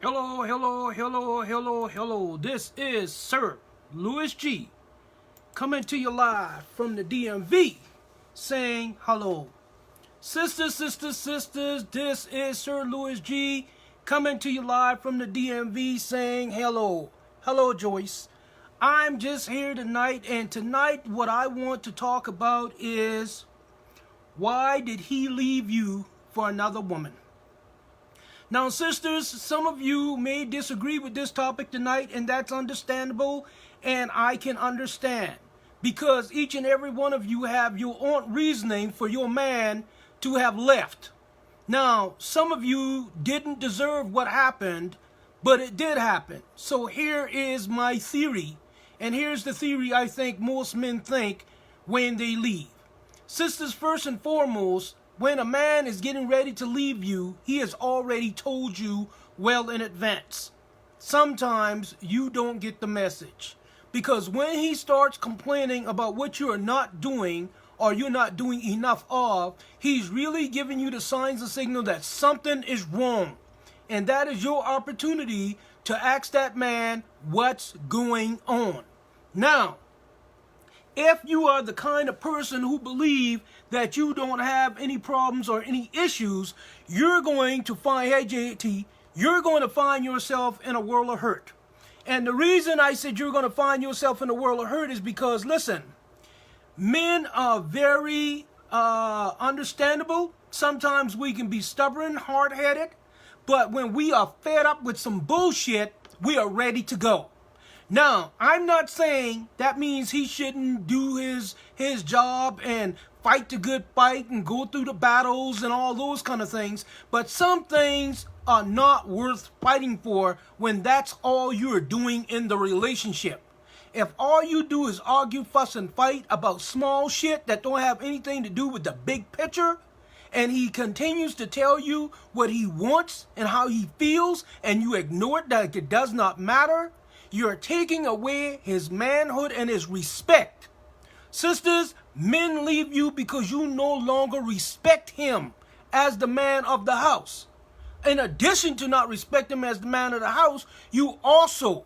Hello, hello, hello, hello, hello. This is Sir Louis G coming to you live from the DMV saying hello. Sisters, sisters, sisters, this is Sir Louis G coming to you live from the DMV saying hello. Hello, Joyce. I'm just here tonight, and tonight what I want to talk about is why did he leave you for another woman? Now, sisters, some of you may disagree with this topic tonight, and that's understandable, and I can understand. Because each and every one of you have your own reasoning for your man to have left. Now, some of you didn't deserve what happened, but it did happen. So here is my theory, and here's the theory I think most men think when they leave. Sisters, first and foremost, when a man is getting ready to leave you, he has already told you well in advance. Sometimes you don't get the message. Because when he starts complaining about what you are not doing or you're not doing enough of, he's really giving you the signs and signal that something is wrong. And that is your opportunity to ask that man what's going on. Now, if you are the kind of person who believe that you don't have any problems or any issues, you're going to find, hey JT, you're going to find yourself in a world of hurt. And the reason I said you're going to find yourself in a world of hurt is because, listen, men are very understandable. Sometimes we can be stubborn, hard-headed, but when we are fed up with some bullshit, we are ready to go. Now, I'm not saying that means he shouldn't do his job and fight the good fight and go through the battles and all those kind of things. But some things are not worth fighting for when that's all you're doing in the relationship. If all you do is argue, fuss, and fight about small shit that don't have anything to do with the big picture, and he continues to tell you what he wants and how he feels, and you ignore it like it does not matter, you're taking away his manhood and his respect. Sisters, men leave you because you no longer respect him as the man of the house. In addition to not respect him as the man of the house, you also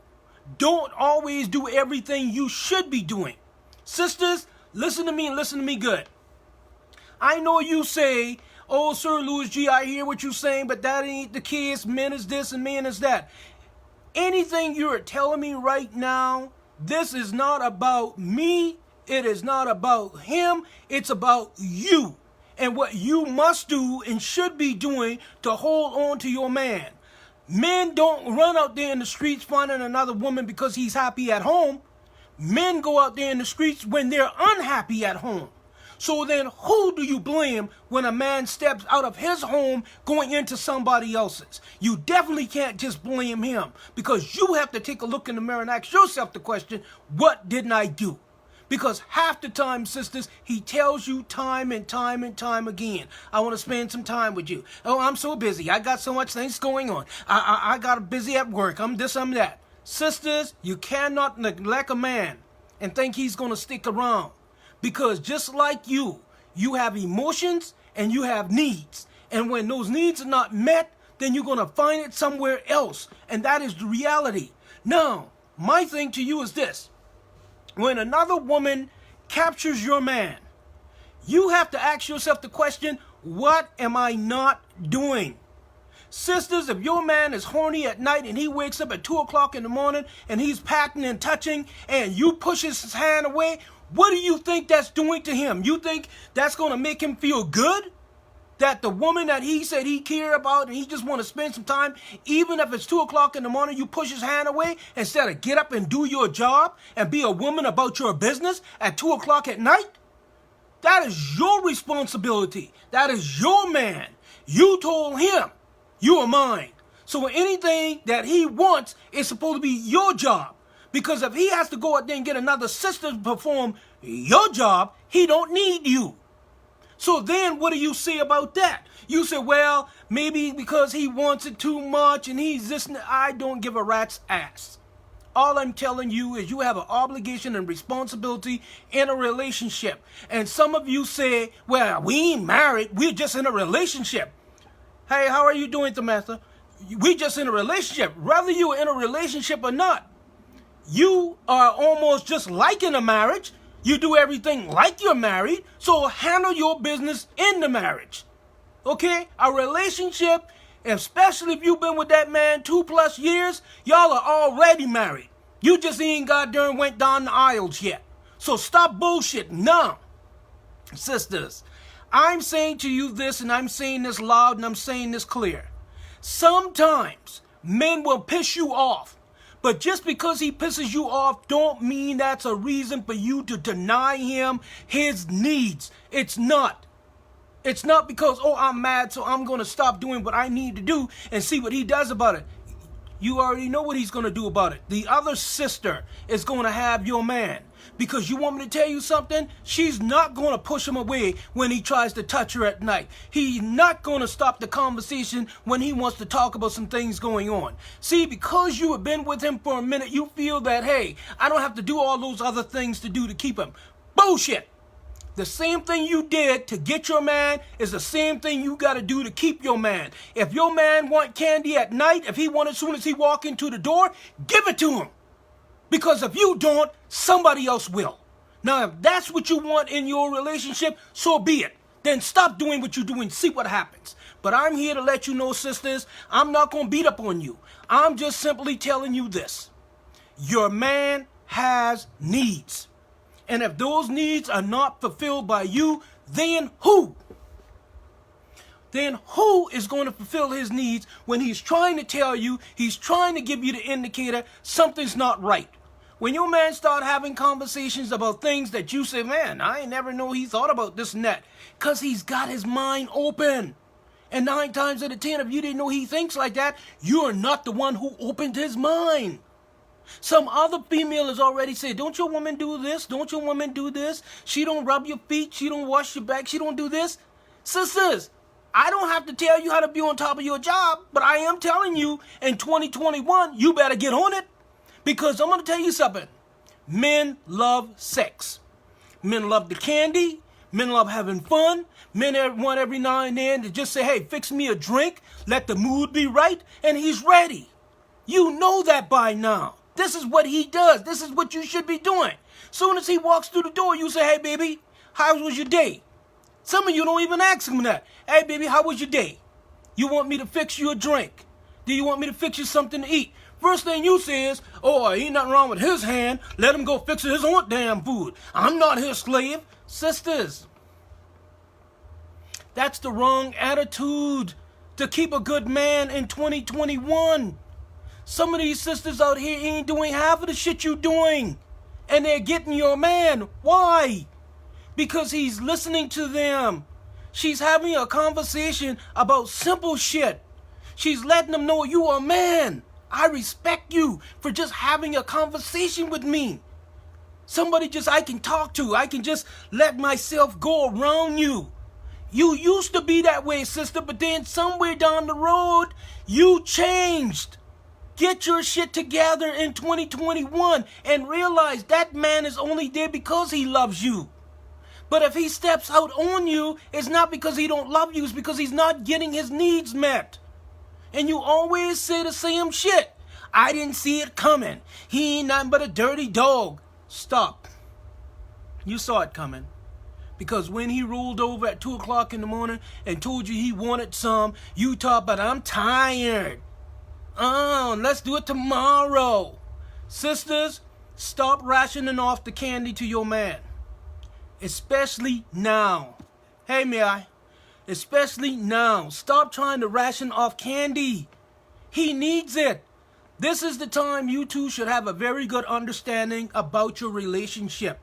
don't always do everything you should be doing. Sisters, listen to me and listen to me good. I know you say, oh, Sir Louis G, I hear what you're saying, but that ain't the case. Men is this and men is that. Anything you're telling me right now, this is not about me. It is not about him. It's about you and what you must do and should be doing to hold on to your man. Men don't run out there in the streets finding another woman because he's happy at home. Men go out there in the streets when they're unhappy at home. So then who do you blame when a man steps out of his home going into somebody else's? You definitely can't just blame him, because you have to take a look in the mirror and ask yourself the question, what didn't I do? Because half the time, sisters, he tells you time and time and time again, I want to spend some time with you. Oh, I'm so busy. I got so much things going on. I got busy at work. I'm this, I'm that. Sisters, you cannot neglect a man and think he's going to stick around. Because just like you have emotions and you have needs. And when those needs are not met, then you're going to find it somewhere else. And that is the reality. Now, my thing to you is this. When another woman captures your man, you have to ask yourself the question, what am I not doing? Sisters, if your man is horny at night and he wakes up at 2 o'clock in the morning and he's patting and touching and you push his hand away, what do you think that's doing to him? You think that's going to make him feel good? That the woman that he said he cared about and he just want to spend some time, even if it's 2 o'clock in the morning, you push his hand away instead of get up and do your job and be a woman about your business at 2 o'clock at night? That is your responsibility. That is your man. You told him, you are mine. So anything that he wants is supposed to be your job. Because if he has to go out there and get another sister to perform your job, he don't need you. So then what do you say about that? You say, well, maybe because he wants it too much and he's this. I don't give a rat's ass. All I'm telling you is you have an obligation and responsibility in a relationship. And some of you say, well, we ain't married. We're just in a relationship. Hey, how are you doing, Samantha? We just in a relationship. Whether you're in a relationship or not, you are almost just like in a marriage. You do everything like you're married. So handle your business in the marriage. Okay? A relationship, especially if you've been with that man 2+ years, y'all are already married. You just ain't goddamn went down the aisles yet. So stop bullshitting now. Sisters, I'm saying to you this, and I'm saying this loud, and I'm saying this clear. Sometimes men will piss you off. But just because he pisses you off don't mean that's a reason for you to deny him his needs. It's not. It's not because, oh, I'm mad, so I'm going to stop doing what I need to do and see what he does about it. You already know what he's going to do about it. The other sister is going to have your man. Because you want me to tell you something? She's not going to push him away when he tries to touch her at night. He's not going to stop the conversation when he wants to talk about some things going on. See, because you have been with him for a minute, you feel that, hey, I don't have to do all those other things to keep him. Bullshit. The same thing you did to get your man is the same thing you got to do to keep your man. If your man want candy at night, if he want it as soon as he walk into the door, give it to him. Because if you don't, somebody else will. Now, if that's what you want in your relationship, so be it. Then stop doing what you're doing. See what happens. But I'm here to let you know, sisters, I'm not going to beat up on you. I'm just simply telling you this. Your man has needs. And if those needs are not fulfilled by you, then who? Then who is going to fulfill his needs when he's trying to tell you, he's trying to give you the indicator something's not right? When your man start having conversations about things that you say, man, I ain't never know he thought about this and that. Because he's got his mind open. And 9 times out of 10, if you didn't know he thinks like that, you're not the one who opened his mind. Some other female has already said, don't your woman do this? Don't your woman do this? She don't rub your feet. She don't wash your back. She don't do this. Sisters, I don't have to tell you how to be on top of your job, but I am telling you in 2021, you better get on it. Because I'm going to tell you something. Men love sex. Men love the candy. Men love having fun. Men want every now and then to just say, hey, fix me a drink. Let the mood be right. And he's ready. You know that by now. This is what he does. This is what you should be doing. Soon as he walks through the door, you say, hey, baby, how was your day? Some of you don't even ask him that. Hey, baby, how was your day? You want me to fix you a drink? Do you want me to fix you something to eat? First thing you say is, oh, ain't nothing wrong with his hand. Let him go fix his own damn food. I'm not his slave. Sisters, that's the wrong attitude to keep a good man in 2021. Some of these sisters out here ain't doing half of the shit you doing. And they're getting your man. Why? Because he's listening to them. She's having a conversation about simple shit. She's letting them know you are a man. I respect you for just having a conversation with me. Somebody just I can talk to. I can just let myself go around you. You used to be that way, sister, but then somewhere down the road, you changed. Get your shit together in 2021 and realize that man is only there because he loves you. But if he steps out on you, it's not because he don't love you, it's because he's not getting his needs met. And you always say the same shit. I didn't see it coming. He ain't nothing but a dirty dog. Stop. You saw it coming. Because when he rolled over at 2 o'clock in the morning and told you he wanted some, you talk about, I'm tired. Oh, let's do it tomorrow. Sisters, stop rationing off the candy to your man. Especially now. Hey, may I? Especially now. Stop trying to ration off candy. He needs it. This is the time you two should have a very good understanding about your relationship.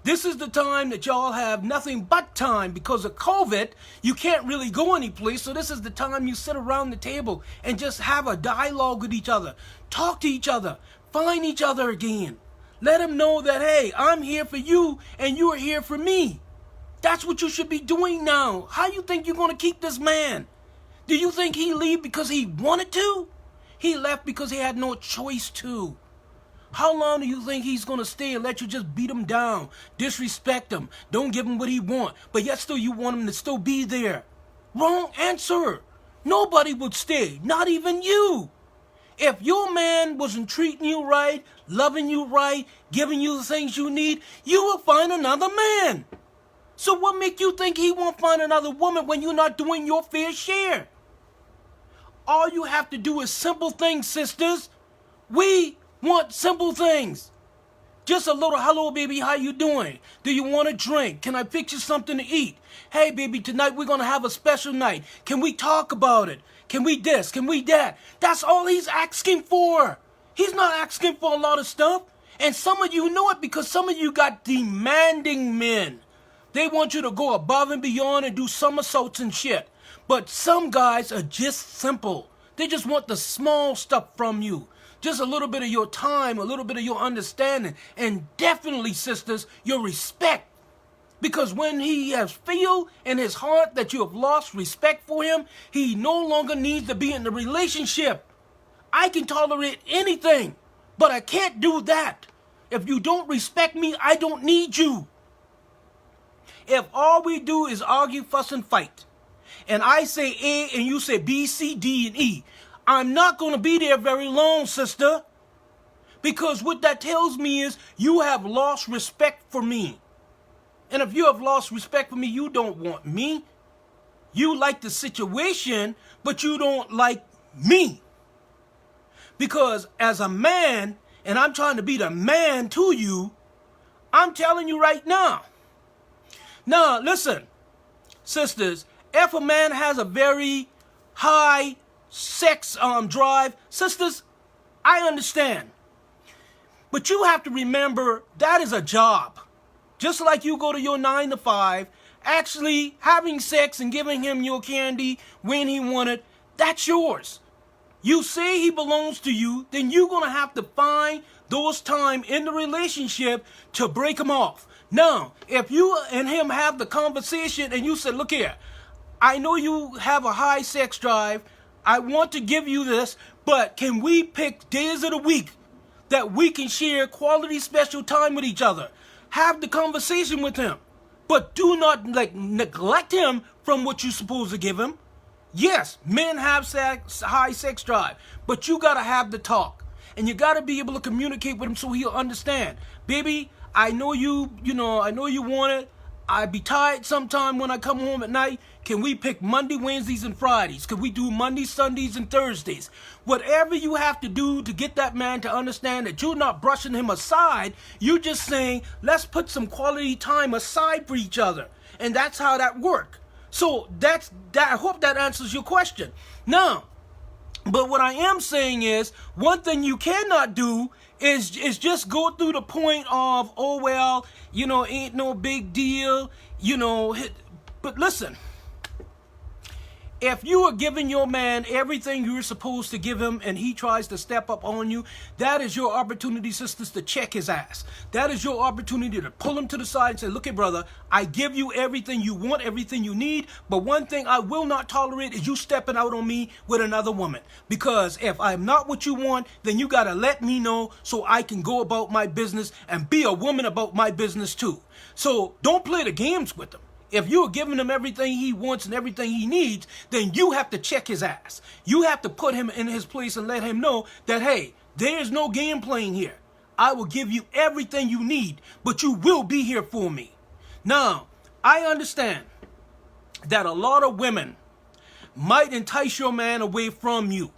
This is the time that y'all have nothing but time because of COVID. You can't really go anyplace. So this is the time you sit around the table and just have a dialogue with each other. Talk to each other. Find each other again. Let them know that, hey, I'm here for you and you are here for me. That's what you should be doing now. How you think you're going to keep this man? Do you think he left because he wanted to? He left because he had no choice to. How long do you think he's going to stay and let you just beat him down, disrespect him, don't give him what he wants, but yet still you want him to still be there? Wrong answer. nobody would stay, not even you. If your man wasn't treating you right, loving you right, giving you the things you need, you will find another man. So what make you think he won't find another woman when you're not doing your fair share? All you have to do is simple things, sisters. We want simple things. Just a little, hello, baby, how you doing? Do you want a drink? Can I fix you something to eat? Hey, baby, tonight we're going to have a special night. Can we talk about it? Can we this? Can we that? That's all he's asking for. He's not asking for a lot of stuff. And some of you know it because some of you got demanding men. They want you to go above and beyond and do somersaults and shit. But some guys are just simple. They just want the small stuff from you. Just a little bit of your time, a little bit of your understanding, and definitely, sisters, your respect. Because when he has feel in his heart that you have lost respect for him, he no longer needs to be in the relationship. I can tolerate anything, but I can't do that. If you don't respect me, I don't need you. If all we do is argue, fuss, and fight, and I say A and you say B, C, D, and E, I'm not going to be there very long, sister. Because what that tells me is you have lost respect for me. And if you have lost respect for me, you don't want me. You like the situation, but you don't like me. Because as a man, and I'm trying to be the man to you, I'm telling you right now. Now, listen, sisters, if a man has a very high sex drive, sisters, I understand. But you have to remember that is a job. Just like you go to your 9 to 5, actually having sex and giving him your candy when he wanted, that's yours. You say he belongs to you, then you're going to have to find those time in the relationship to break him off. Now, if you and him have the conversation and you say, look here, I know you have a high sex drive. I want to give you this, but can we pick days of the week that we can share quality special time with each other? Have the conversation with him, but do not neglect him from what you're supposed to give him. Yes, men have high sex drive, but you got to have the talk, and you got to be able to communicate with him so he'll understand. Baby, I know I know you want it. I be tired sometime when I come home at night. Can we pick Monday, Wednesdays, and Fridays? Can we do Mondays, Sundays, and Thursdays? Whatever you have to do to get that man to understand that you're not brushing him aside, you're just saying, let's put some quality time aside for each other. And that's how that works. So that's that. I hope that answers your question. Now, but what I am saying is, one thing you cannot do is just go through the point of, oh, well, ain't no big deal, But listen, if you are giving your man everything you're supposed to give him and he tries to step up on you, that is your opportunity, sisters, to check his ass. That is your opportunity to pull him to the side and say, look, brother, I give you everything you want, everything you need, but one thing I will not tolerate is you stepping out on me with another woman. Because if I'm not what you want, then you got to let me know so I can go about my business and be a woman about my business too. So don't play the games with him. If you're giving him everything he wants and everything he needs, then you have to check his ass. You have to put him in his place and let him know that, hey, there's no game playing here. I will give you everything you need, but you will be here for me. Now, I understand that a lot of women might entice your man away from you.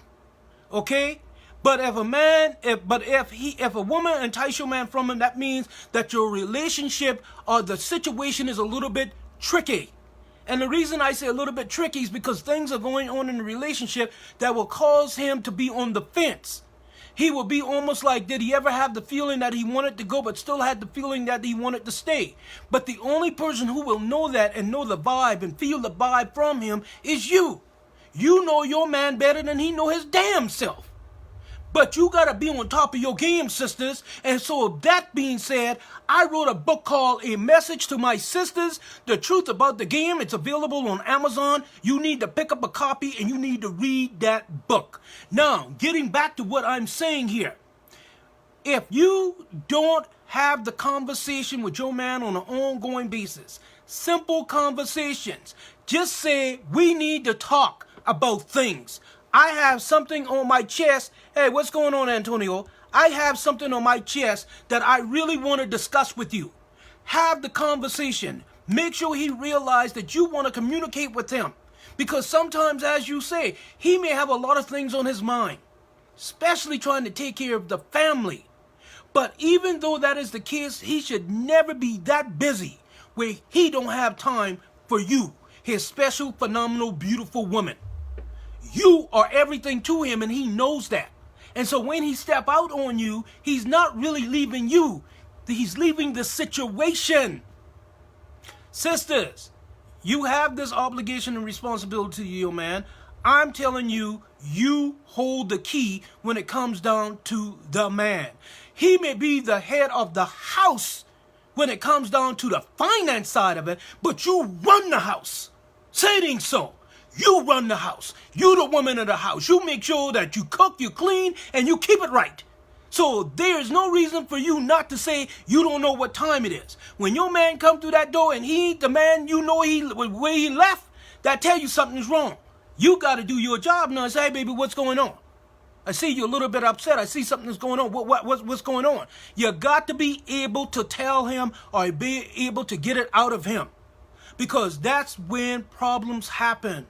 Okay? But if a woman entice your man from him, that means that your relationship or the situation is a little bit tricky. And the reason I say a little bit tricky is because things are going on in the relationship that will cause him to be on the fence. He will be almost like, did he ever have the feeling that he wanted to go but still had the feeling that he wanted to stay? But the only person who will know that and know the vibe and feel the vibe from him is you. You know your man better than he know his damn self. But you got to be on top of your game, sisters. And so that being said, I wrote a book called A Message to My Sisters, The Truth About the Game. It's available on Amazon. You need to pick up a copy and you need to read that book. Now, getting back to what I'm saying here. If you don't have the conversation with your man on an ongoing basis, simple conversations, just say, we need to talk. about things. I have something on my chest. Hey, what's going on, Antonio? I have something on my chest that I really want to discuss with you. Have the conversation. Make sure he realizes that you want to communicate with him. Because sometimes, as you say, he may have a lot of things on his mind, especially trying to take care of the family. But even though that is the case, he should never be that busy where he don't have time for you, his special, phenomenal, beautiful woman. You are everything to him, and he knows that. And so when he step out on you, he's not really leaving you. He's leaving the situation. Sisters, you have this obligation and responsibility to your man. I'm telling you, you hold the key when it comes down to the man. He may be the head of the house when it comes down to the finance side of it, but you run the house. Say it ain't so. You run the house. You the woman of the house. You make sure that you cook, you clean, and you keep it right. So there's no reason for you not to say you don't know what time it is. When your man come through that door and he ain't the man you know where he left, that tell you something's wrong. You got to do your job now and say, hey, baby, what's going on? I see you're a little bit upset. I see something's going on. What's going on? You got to be able to tell him or be able to get it out of him. Because that's when problems happen.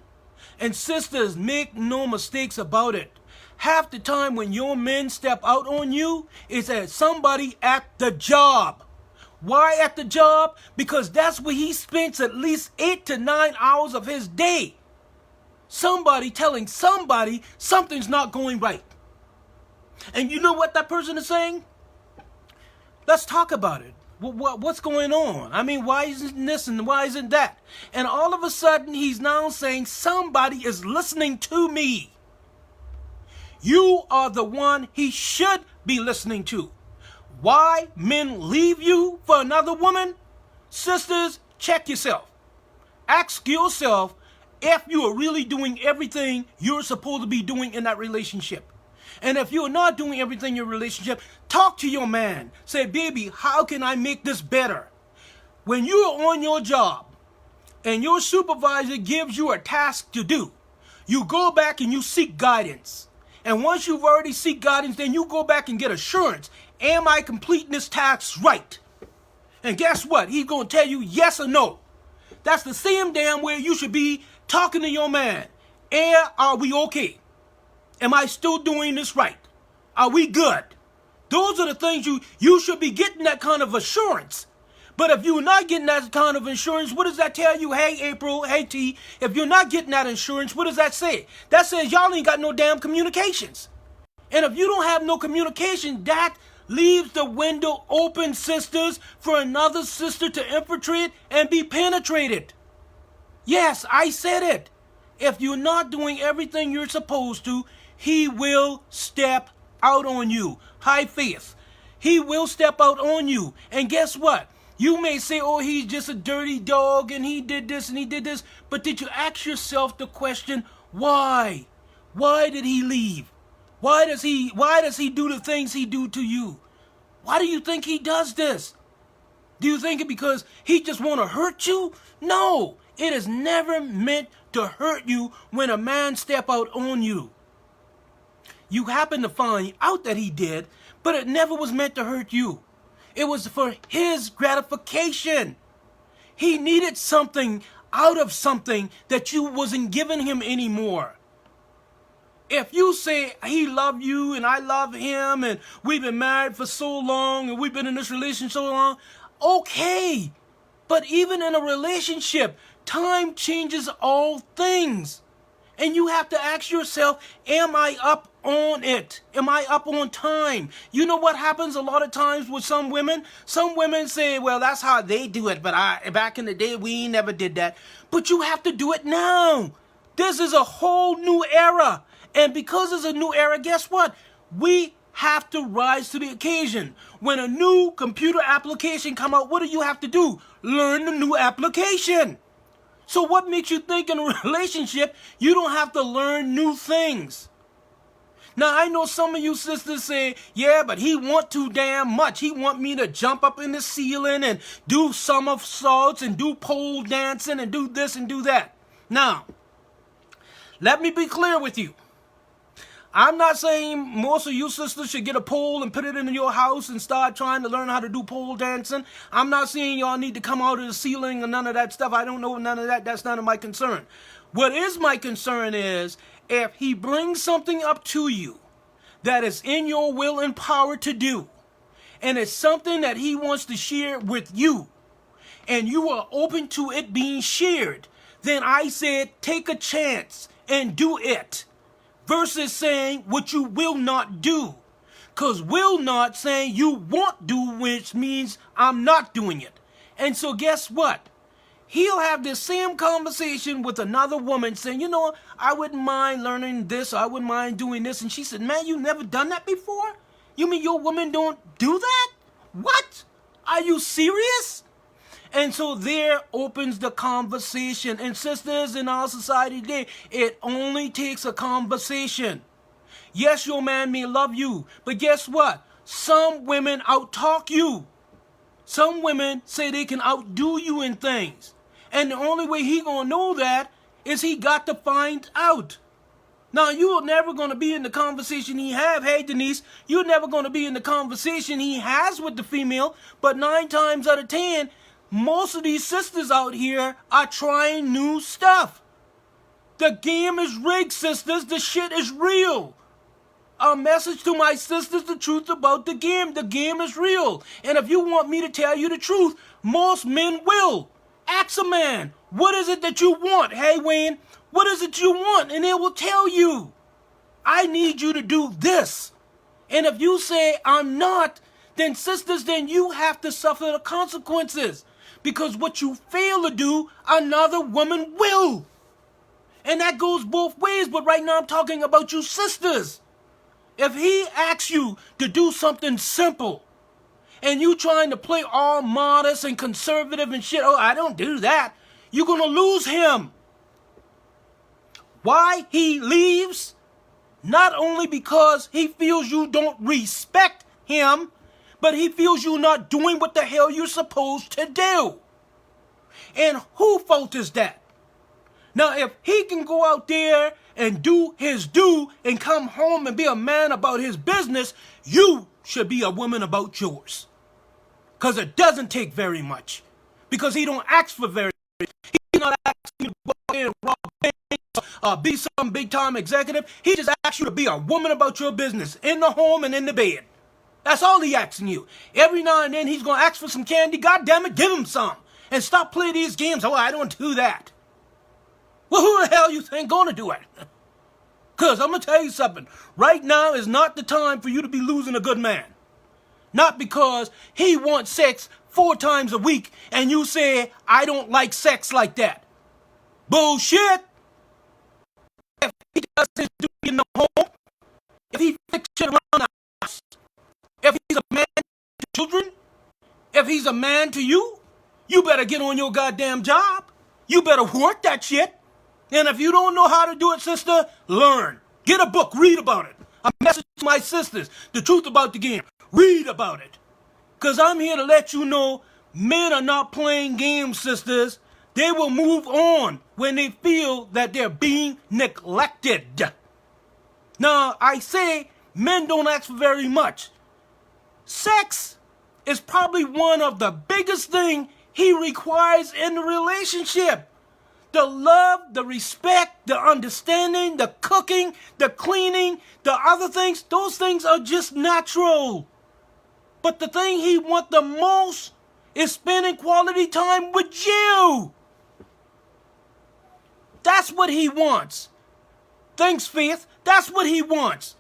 And sisters, make no mistakes about it. Half the time when your men step out on you, it's as somebody at the job. Why at the job? Because that's where he spends at least 8 to 9 hours of his day. Somebody telling somebody something's not going right. And you know what that person is saying? Let's talk about it. What's going on? I mean, why isn't this and why isn't that? And all of a sudden, he's now saying somebody is listening to me. You are the one he should be listening to. Why men leave you for another woman? Sisters, check yourself. Ask yourself if you are really doing everything you're supposed to be doing in that relationship. And if you're not doing everything in your relationship, talk to your man. Say, baby, how can I make this better? When you're on your job and your supervisor gives you a task to do, you go back and you seek guidance. And once you've already seek guidance, then you go back and get assurance. Am I completing this task right? And guess what? He's going to tell you yes or no. That's the same damn way you should be talking to your man. And are we okay? Am I still doing this right? Are we good? Those are the things you should be getting that kind of assurance. But if you're not getting that kind of insurance, what does that tell you? Hey, April, hey, T, if you're not getting that insurance, what does that say? That says y'all ain't got no damn communications. And if you don't have no communication, that leaves the window open, sisters, for another sister to infiltrate and be penetrated. Yes, I said it. If you're not doing everything you're supposed to, he will step out on you. High faith. He will step out on you. And guess what? You may say, oh, he's just a dirty dog and he did this and he did this. But did you ask yourself the question, why? Why did he leave? Why does he do the things he do to you? Why do you think he does this? Do you think it because he just want to hurt you? No, it is never meant to hurt you when a man step out on you. You happen to find out that he did, but it never was meant to hurt you. It was for his gratification. He needed something out of something that you wasn't giving him anymore. If you say he loved you and I love him and we've been married for so long and we've been in this relationship so long, okay. But even in a relationship, time changes all things. And you have to ask yourself, am I up on it? Am I up on time? You know what happens a lot of times with some women? Some women say, well, that's how they do it. But back in the day, we never did that. But you have to do it now. This is a whole new era. And because it's a new era, guess what? We have to rise to the occasion. When a new computer application come out, what do you have to do? Learn the new application. So what makes you think in a relationship you don't have to learn new things? Now, I know some of you sisters say, yeah, but he want too damn much. He want me to jump up in the ceiling and do somersaults and do pole dancing and do this and do that. Now, Let me be clear with you. I'm not saying most of you sisters should get a pole and put it in your house and start trying to learn how to do pole dancing. I'm not saying y'all need to come out of the ceiling or none of that stuff. I don't know none of that. That's none of my concern. What is my concern is if he brings something up to you that is in your will and power to do, and it's something that he wants to share with you, and you are open to it being shared, then I said take a chance and do it. Versus saying what you will not do. Because will not saying you won't do, which means I'm not doing it. And so guess what? He'll have this same conversation with another woman saying, you know, I wouldn't mind learning this, or I wouldn't mind doing this. And she said, man, you never done that before? You mean your woman don't do that? What? Are you serious? And so there opens the conversation. And sisters, in our society today, it only takes a conversation. Yes, your man may love you, but guess what? Some women outtalk you. Some women say they can outdo you in things. And the only way he gonna know that is he got to find out. Now, you are never going to be in the conversation he have. Hey, Denise, you're never going to be in the conversation he has with the female. But 9 times out of 10, most of these sisters out here are trying new stuff. The game is rigged, sisters. The shit is real. A message to my sisters, the truth about the game. The game is real. And if you want me to tell you the truth, most men will. Ask a man, what is it that you want? Hey, Wayne, what is it you want? And they will tell you, I need you to do this. And if you say, I'm not, then sisters, then you have to suffer the consequences. Because what you fail to do, another woman will. And that goes both ways, but right now I'm talking about you sisters. If he asks you to do something simple, and you trying to play all modest and conservative and shit, oh, I don't do that, you're going to lose him. Why he leaves? Not only because he feels you don't respect him, but he feels you're not doing what the hell you're supposed to do. And whose fault is that? Now, if he can go out there and do his due and come home and be a man about his business, you should be a woman about yours. Because it doesn't take very much. Because he don't ask for very much. He's not asking you to go out there and rob banks, be some big-time executive. He just asks you to be a woman about your business, in the home and in the bed. That's all he asking you. Every now and then he's going to ask for some candy. God damn it, give him some. And stop playing these games. Oh, I don't do that. Well, who the hell you think going to do it? Because I'm going to tell you something. Right now is not the time for you to be losing a good man. Not because he wants sex 4 times a week and you say, I don't like sex like that. Bullshit. If he does his duty in the home, if he fixes shit around the house, if he's a man to children, if he's a man to you, you better get on your goddamn job. You better work that shit. And if you don't know how to do it, sister, learn. Get a book, read about it. A message to my sisters, the truth about the game. Read about it. Because I'm here to let you know men are not playing games, sisters. They will move on when they feel that they're being neglected. Now, I say men don't ask for very much. Sex is probably one of the biggest things he requires in the relationship. The love, the respect, the understanding, the cooking, the cleaning, the other things, those things are just natural. But the thing he wants the most is spending quality time with you. That's what he wants. Thanks, Faith. That's what he wants.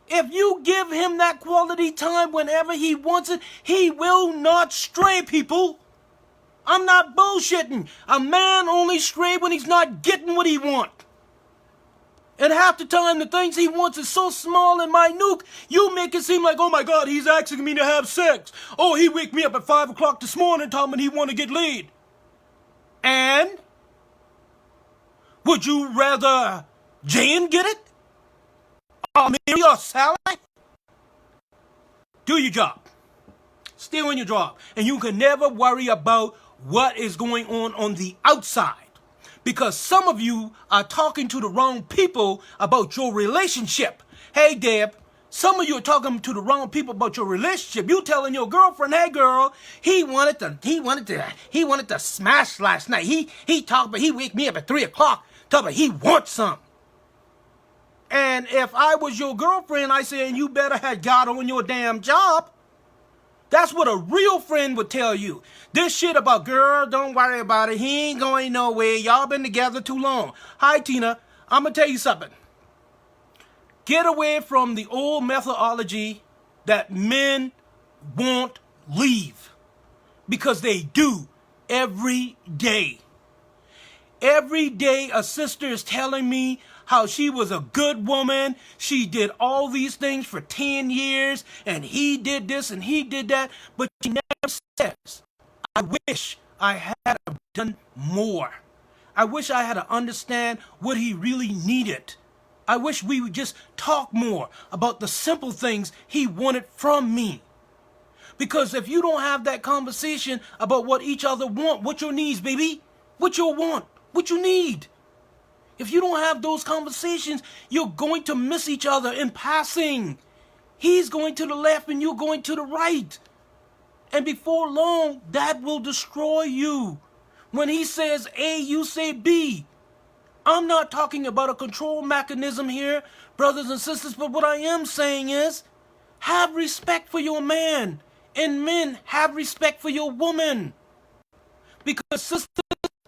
If you give him that quality time whenever he wants it, he will not stray, people. I'm not bullshitting. A man only stray when he's not getting what he wants. And half the time, the things he wants is so small and minute, you make it seem like, oh my God, he's asking me to have sex. Oh, he wake me up at 5 o'clock this morning telling me he want to get laid. And? Would you rather Jane get it? Or Mary or Sally? Do your job. Stay on your job. And you can never worry about what is going on the outside. Because some of you are talking to the wrong people about your relationship. Hey, Deb, some of you are talking to the wrong people about your relationship. You telling your girlfriend, hey, girl, he wanted to smash last night. He talked, but he wake me up at 3 o'clock. Talk about he wants some. And if I was your girlfriend, I said, you better have got on your damn job. That's what a real friend would tell you. This shit about, girl, don't worry about it. He ain't going nowhere. Y'all been together too long. Hi, Tina. I'm going to tell you something. Get away from the old methodology that men won't leave. Because they do every day. Every day a sister is telling me how she was a good woman. She did all these things for 10 years, and he did this and he did that. But she never says, I wish I had done more. I wish I had to understand what he really needed. I wish we would just talk more about the simple things he wanted from me. Because if you don't have that conversation about what each other want, what your needs, baby, what you want, what you need. If you don't have those conversations, you're going to miss each other in passing. He's going to the left and you're going to the right. And before long, that will destroy you. When he says A, you say B. I'm not talking about a control mechanism here, brothers and sisters, but what I am saying is, have respect for your man. And men, have respect for your woman. Because sisters,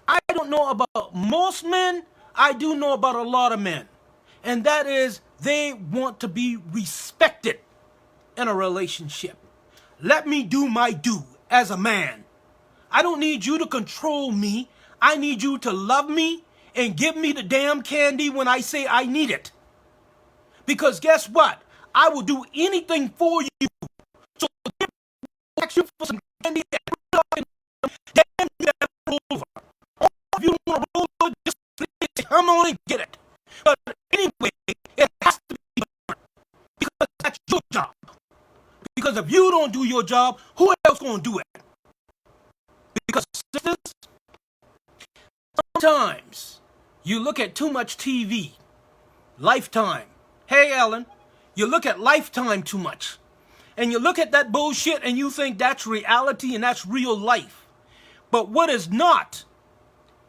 I don't know about most men, I do know about a lot of men. And that is, they want to be respected in a relationship. Let me do my due as a man. I don't need you to control me. I need you to love me and give me the damn candy when I say I need it. Because guess what? I will do anything for you. So if I ask you for some candy, damn, you gotta roll over. Or if you don't want to roll over, just come on and get it. But anyway, it has to be done. Because that's your job. Because if you don't do your job, who else gonna do it? Because sisters, sometimes you look at too much TV. Lifetime. Hey, Ellen, you look at Lifetime too much. And you look at that bullshit and you think that's reality and that's real life. But what is not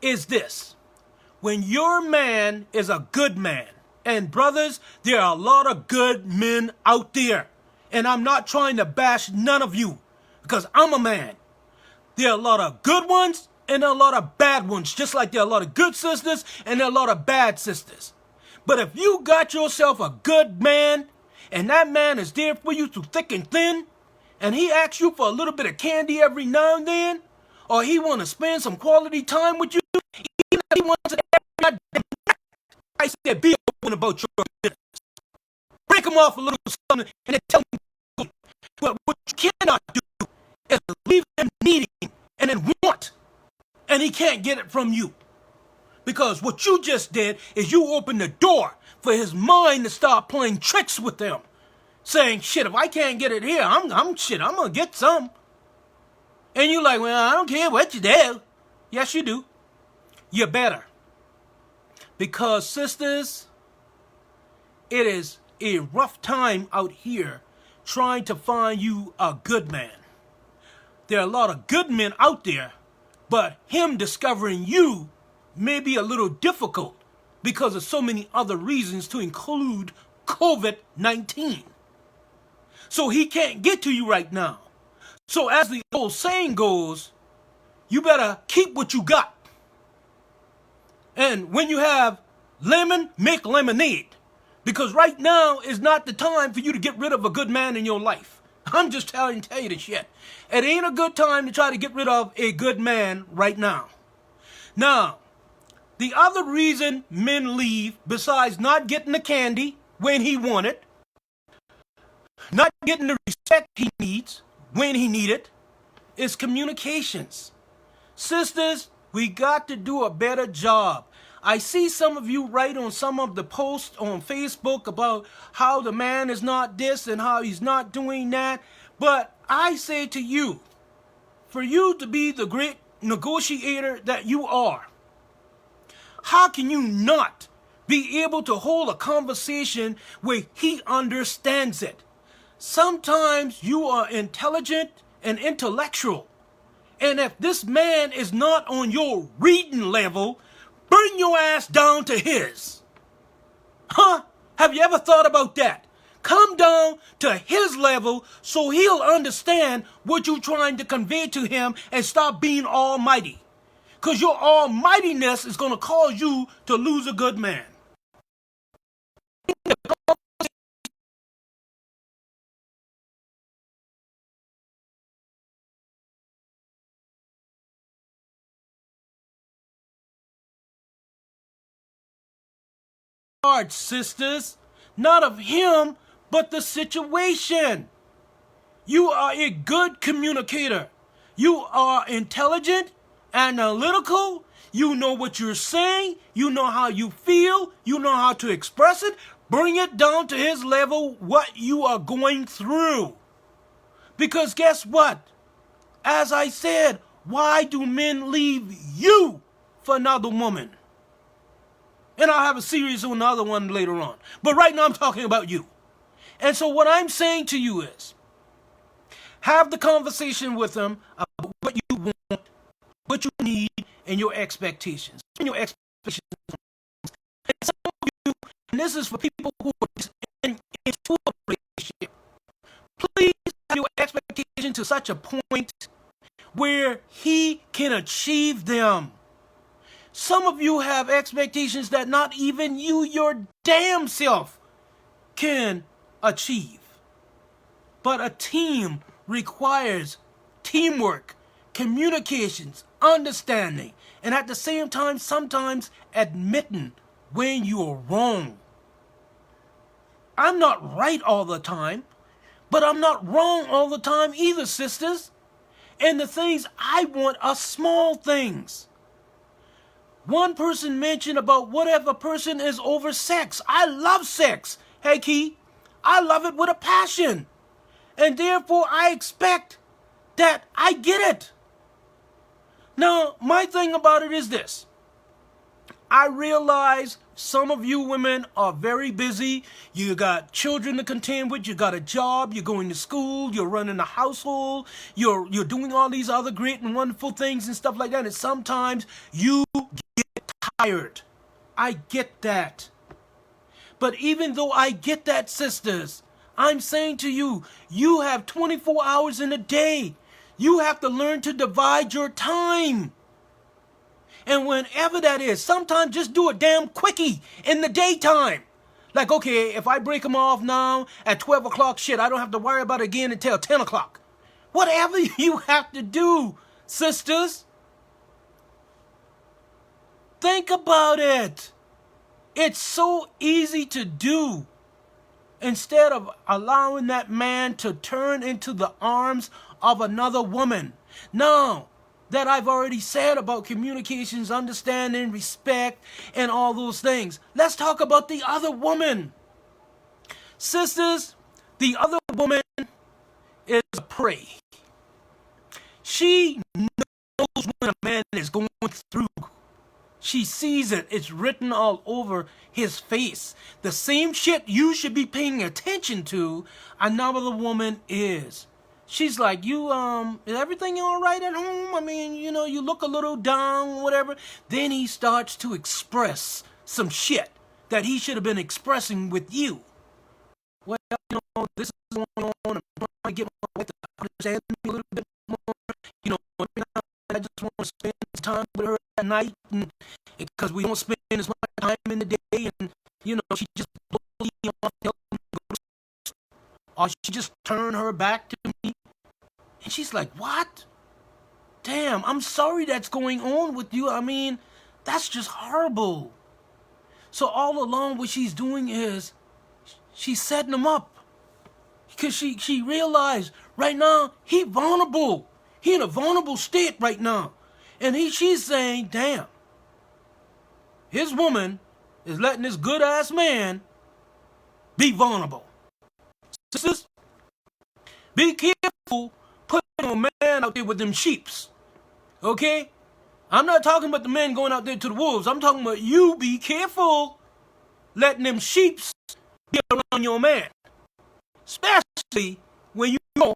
is this. When your man is a good man, and brothers, there are a lot of good men out there. And I'm not trying to bash none of you, because I'm a man. There are a lot of good ones, and there are a lot of bad ones, just like there are a lot of good sisters, and there are a lot of bad sisters. But if you got yourself a good man, and that man is there for you through thick and thin, and he asks you for a little bit of candy every now and then, or he want to spend some quality time with you, even if he wants it every night, I said, be open about your business. Break him off a little something, and then tell him. But what you cannot do is leave him needing and then want, and he can't get it from you. Because what you just did is you opened the door for his mind to start playing tricks with him. Saying, shit, if I can't get it here, I'm gonna get some. And you're like, well, I don't care what you do. Yes, you do. You better. Because, sisters, it is a rough time out here trying to find you a good man. There are a lot of good men out there, but him discovering you may be a little difficult because of so many other reasons, to include COVID-19. So he can't get to you right now. So as the old saying goes, you better keep what you got. And when you have lemon, make lemonade. Because right now is not the time for you to get rid of a good man in your life. I'm just tell you the shit. It ain't a good time to try to get rid of a good man right now. Now, the other reason men leave, besides not getting the candy when he wanted, not getting the respect he needs when he needs it, is communications. Sisters, we got to do a better job. I see some of you write on some of the posts on Facebook about how the man is not this and how he's not doing that. But I say to you, for you to be the great negotiator that you are, How can you not be able to hold a conversation where he understands it? Sometimes you are intelligent and intellectual. And if this man is not on your reading level, bring your ass down to his. Huh? Have you ever thought about that? Come down to his level so he'll understand what you're trying to convey to him and stop being almighty. Because your almightiness is going to cause you to lose a good man. Sisters, not of him, but the situation. You are a good communicator. You are intelligent, analytical. You know what you're saying. You know how you feel. You know how to express it. Bring it down to his level, what you are going through. Because guess what? As I said, why do men leave you for another woman? And I'll have a series on another one later on. But right now I'm talking about you. And so what I'm saying to you is, have the conversation with them about what you want, what you need, and your expectations. And your expectations. And some of you, and this is for people who are into a relationship, please have your expectations to such a point where he can achieve them. Some of you have expectations that not even you, your damn self, can achieve. But a team requires teamwork, communications, understanding, and at the same time, sometimes admitting when you are wrong. I'm not right all the time, but I'm not wrong all the time either, sisters. And the things I want are small things. One person mentioned about what if a person is over sex. I love sex. Hey, Key, I love it with a passion. And therefore, I expect that I get it. Now, my thing about it is this. I realize some of you women are very busy. You got children to contend with. You got a job. You're going to school. You're running a household. You're doing all these other great and wonderful things and stuff like that. And sometimes you get tired. I get that. But even though I get that, sisters, I'm saying to you, you have 24 hours in a day. You have to learn to divide your time. And whenever that is, sometimes just do a damn quickie in the daytime. Like, okay, if I break them off now at 12 o'clock, shit, I don't have to worry about it again until 10 o'clock. Whatever you have to do, sisters. Think about it. It's so easy to do. Instead of allowing that man to turn into the arms of another woman. Now, that I've already said about communications, understanding, respect, and all those things, let's talk about the other woman. Sisters, the other woman is a prey. She knows when a man is going through. She sees it. It's written all over his face. The same shit you should be paying attention to, another woman is. She's like, is everything all right at home? I mean, you look a little down, whatever. Then he starts to express some shit that he should have been expressing with you. Well, this is going on. I'm trying to get my wife to understand me a little bit more. I just want to spend time with her at night, because we don't spend as much time in the day, and she just blows me off, or she just turn her back to me, and she's like, "What? Damn, I'm sorry that's going on with you. I mean, that's just horrible." So all along, what she's doing is she's setting him up, because she realized right now he vulnerable. He in a vulnerable state right now. And she's saying, damn, his woman is letting this good-ass man be vulnerable. Sisters, be careful putting a man out there with them sheeps. Okay? I'm not talking about the men going out there to the wolves. I'm talking about you be careful letting them sheeps be around your man. Especially when you know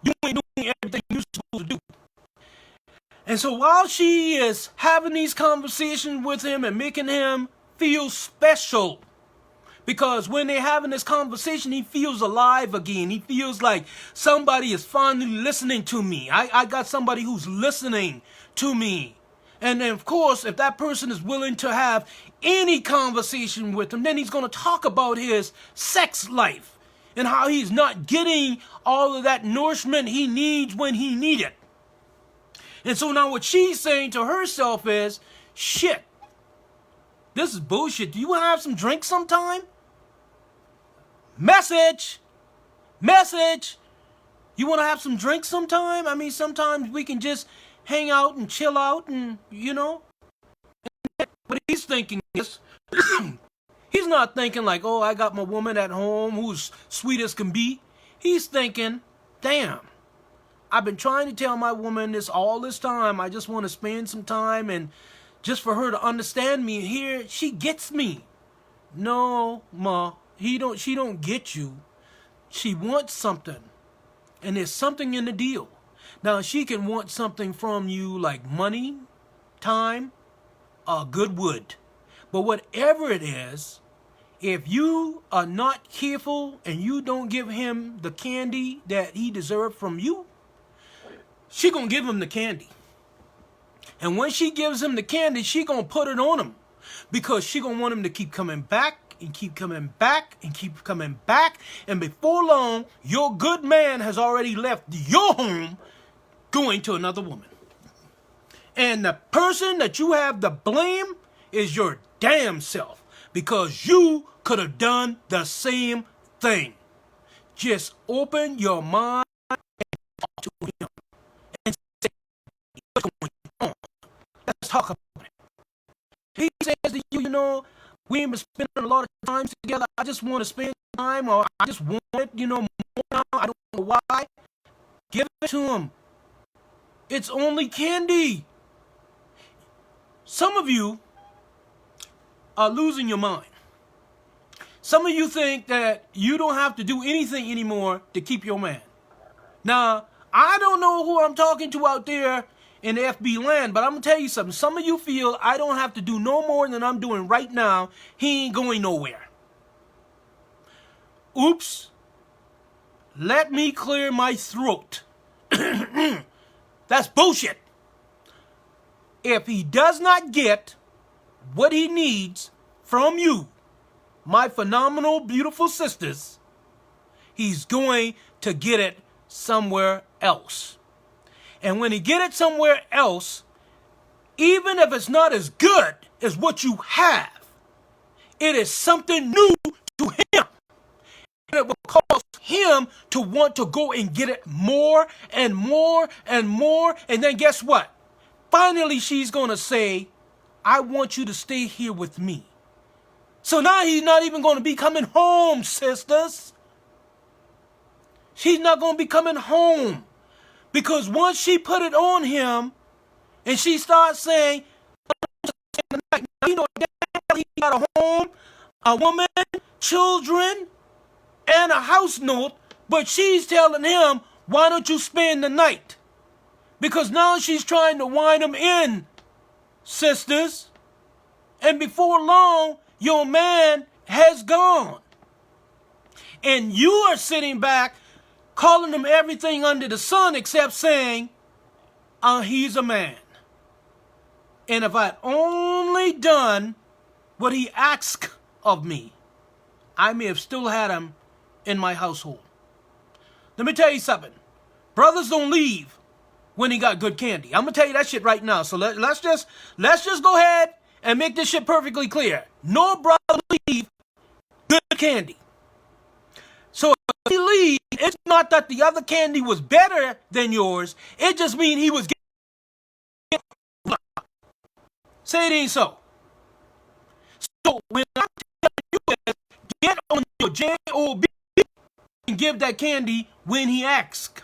you ain't doing everything you're supposed to do. And so while she is having these conversations with him and making him feel special, because when they're having this conversation, he feels alive again. He feels like somebody is finally listening to me. I got somebody who's listening to me. And then, of course, if that person is willing to have any conversation with him, then he's going to talk about his sex life and how he's not getting all of that nourishment he needs when he needs it. And so now what she's saying to herself is, shit, this is bullshit. Do you want to have some drink sometime? Message. You want to have some drink sometime? I mean, sometimes we can just hang out and chill out and, you know. What he's thinking is, he's not thinking like, oh, I got my woman at home who's sweet as can be. He's thinking, damn, I've been trying to tell my woman this all this time. I just want to spend some time and just for her to understand me. Here, she gets me. No, Ma, she don't get you. She wants something. And there's something in the deal. Now, she can want something from you like money, time, good wood. But whatever it is, if you are not careful and you don't give him the candy that he deserves from you, she gonna give him the candy. And when she gives him the candy, she gonna put it on him. Because she gonna want him to keep coming back and keep coming back and keep coming back. And before long, your good man has already left your home going to another woman. And the person that you have to blame is your damn self. Because you could have done the same thing. Just open your mind and talk to him. And say, what's going on? Let's talk about it. He says to you, you know, we ain't been spending a lot of time together. I just want to spend time, or I just want it, you know, more now. I don't know why. Give it to him. It's only candy. Some of you are losing your mind. Some of you think that you don't have to do anything anymore to keep your man. Now, I don't know who I'm talking to out there in the FB land, but I'm going to tell you something. Some of you feel I don't have to do no more than I'm doing right now. He ain't going nowhere. Oops. Let me clear my throat. That's bullshit. If he does not get what he needs from you, my phenomenal, beautiful sisters, he's going to get it somewhere else. And when he get it somewhere else, even if it's not as good as what you have, it is something new to him. And it will cause him to want to go and get it more and more and more. And then guess what? Finally, she's going to say, I want you to stay here with me. So now he's not even going to be coming home, sisters. She's not going to be coming home. Because once she put it on him, and she starts saying, you know, he got a home, a woman, children, and a house note, but she's telling him, why don't you spend the night? Because now she's trying to wind him in, sisters. And before long, your man has gone. And you are sitting back calling him everything under the sun except saying, he's a man. And if I'd only done what he asked of me, I may have still had him in my household. Let me tell you something. Brothers don't leave when he got good candy. I'm going to tell you that shit right now. So let's just go ahead and make this shit perfectly clear. No brother leave good candy. So if he leave, it's not that the other candy was better than yours. It just means he was getting... Say it ain't so. So when I'm telling you is, get on your J-O-B and give that candy when he asks.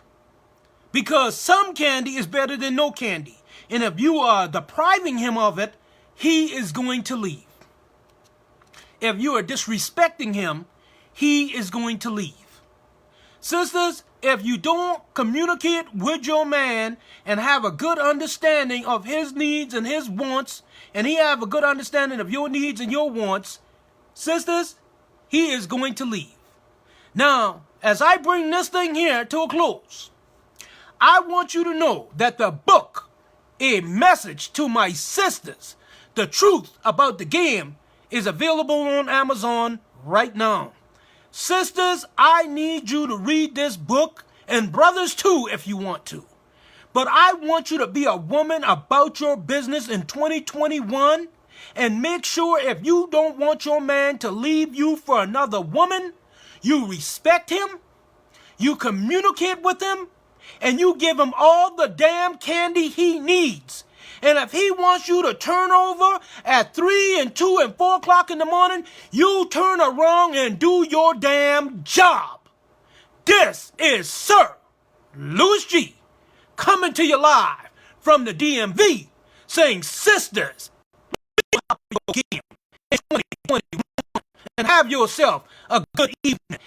Because some candy is better than no candy. And if you are depriving him of it, he is going to leave. If you are disrespecting him, he is going to leave. Sisters, if you don't communicate with your man and have a good understanding of his needs and his wants, and he have a good understanding of your needs and your wants, sisters, he is going to leave. Now, as I bring this thing here to a close, I want you to know that the book, A Message to My Sisters, The Truth About the Game, is available on Amazon right now. Sisters, I need you to read this book, and brothers too if you want to. But I want you to be a woman about your business in 2021, and make sure if you don't want your man to leave you for another woman, you respect him, you communicate with him, and you give him all the damn candy he needs. And if he wants you to turn over at 3 and 2 and 4 o'clock in the morning, you turn around and do your damn job. This is Sir Louis G coming to you live from the DMV saying, sisters, and have yourself a good evening.